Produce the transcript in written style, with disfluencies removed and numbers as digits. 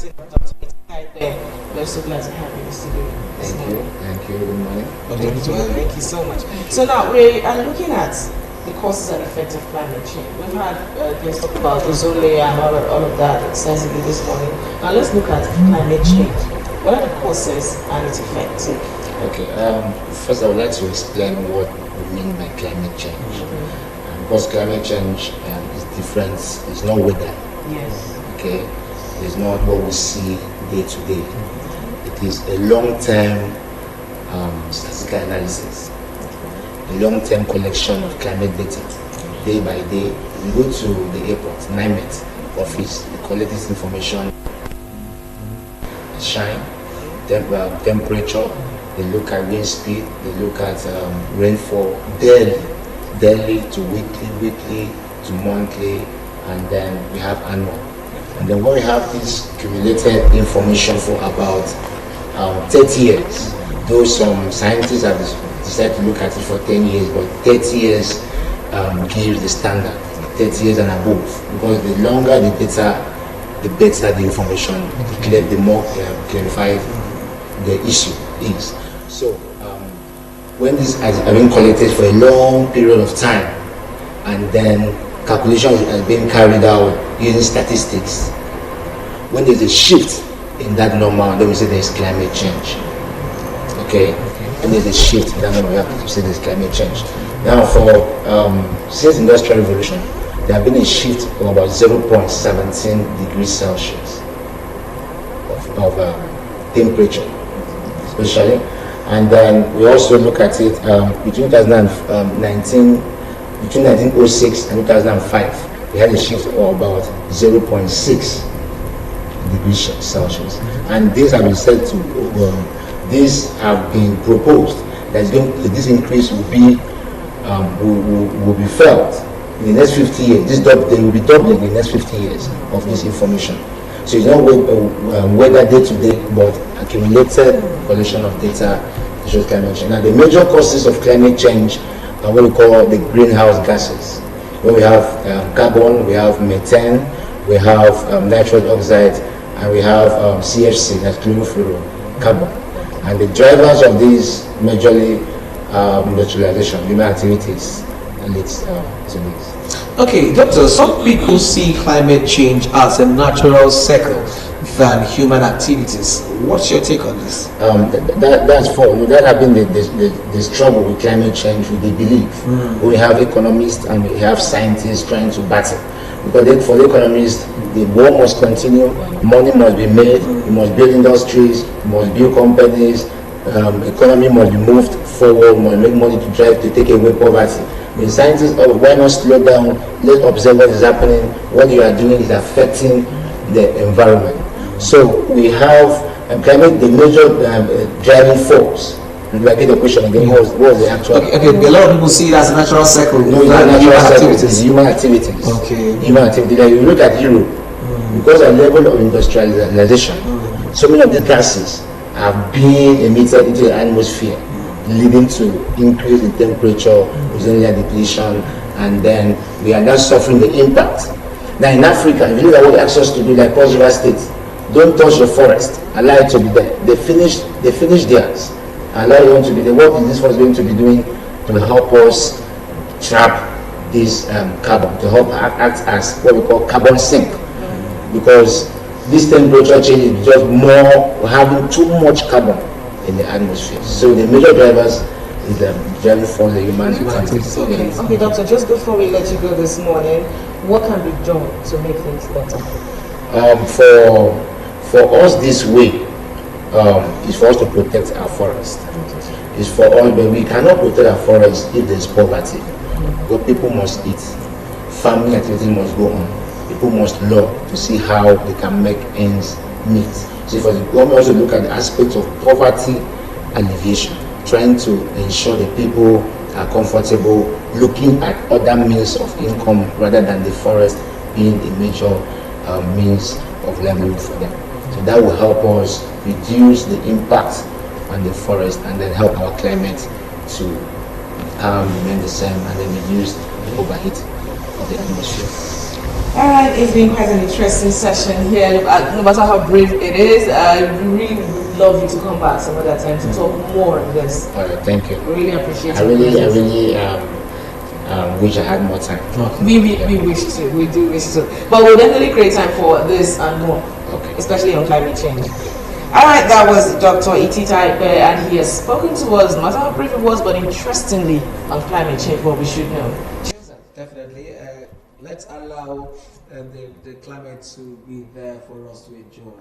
We're so glad to have you in the studio. Thank you. Good morning. Thank you so much. So now we are looking at the causes and effects of climate change. We've had guests talk about ozone layer and all of that extensively this morning. Now let's look at climate change. What are the causes and its effects? Okay. First, I would like to explain what we mean by climate change. Because climate change is different. It's not weather. Yes. Okay. It's not what we see day to day. It is a long-term statistical analysis, a long-term collection of climate data, day by day. We go to the airport, NIMET office, we collect this information, shine, temperature, they look at wind speed, they look at rainfall daily to weekly to monthly, and then we have annual. And then when we have this accumulated information for about 30 years, though some scientists have decided to look at it for 10 years, but 30 years gives the standard, 30 years and above, because the longer the data, the better the information, the more clarified the issue is. So when this has been collected for a long period of time, and then calculations are being carried out using statistics, when there's a shift in that number, then we say there's climate change. Okay? And there's a shift in that number, we have to say there's climate change. Now, since the Industrial Revolution, there have been a shift of about 0.17 degrees Celsius of temperature, especially. And then we also look at it between 1906 and 2005, we had a shift of about 0.6 degrees Celsius. And these have been said to, these have been proposed that this increase will be felt in the next 50 years. They will be doubling in the next 50 years of this information. So it's not weather day to day, but accumulated collection of data to show climate change. Now, the major causes of climate change are what we call the greenhouse gases, where we have carbon, we have methane, we have nitrogen oxide, and we have CFC, that's chlorofluorocarbon. And the drivers of these majorly industrialization, human activities, leads to this. Okay, doctor, some people see climate change as a natural cycle than human activities. What's your take on this? That's false. That has been the struggle with climate change, with the belief. We have economists and we have scientists trying to battle. Because for the economists, the war must continue, money must be made, you must build industries, you must build companies, economy must be moved forward, must make money to take away poverty. The scientists, why not slow down, let's observe what is happening, what you are doing is affecting the environment. So we have climate, the major driving force. If I get the question again, what was the actual? Okay, a lot of people see it as a natural cycle. No, it's not natural cycle, it's human activities. Okay. Human activity. Like you look at Europe, because of the level of industrialization, so many of the gases are being emitted into the atmosphere, leading to increase in temperature, ozone layer depletion, and then we are now suffering the impact. Now in Africa, if you look at what they ask us to do, like Cross River State, don't touch the forest, allow it to be there. They finish theirs, allow it to be there. What is this forest going to be doing to help us trap this carbon, to help act as what we call carbon sink? Because this temperature change is just more, we're having too much carbon in the atmosphere. So the major drivers is the driving for the human activities. Okay, doctor, just before we let you go this morning, what can be done to make things better? For us this way, is for us to protect our forest. It's for us, but we cannot protect our forest if there's poverty. Because people must eat, farming activity must go on. People must learn to see how they can make ends meet. So for the government also look at the aspects of poverty alleviation, trying to ensure that people are comfortable, looking at other means of income rather than the forest being a major means of livelihood for them. So that will help us reduce the impact on the forest and then help our climate to remain the same and then reduce the overheat of the atmosphere. All right, it's been quite an interesting session here. No matter how brief it is, I really would love you to come back some other time to talk more on this. All right, thank you. Really appreciate it. I really wish I had more time. We wish to. We do wish to. But we'll definitely create time for this and more. Okay. Especially on climate change. All right, that was Dr. Titali, and he has spoken to us, no matter how brief it was, but interestingly, on climate change, what we should know. Definitely. Let's allow the climate to be there for us to enjoy.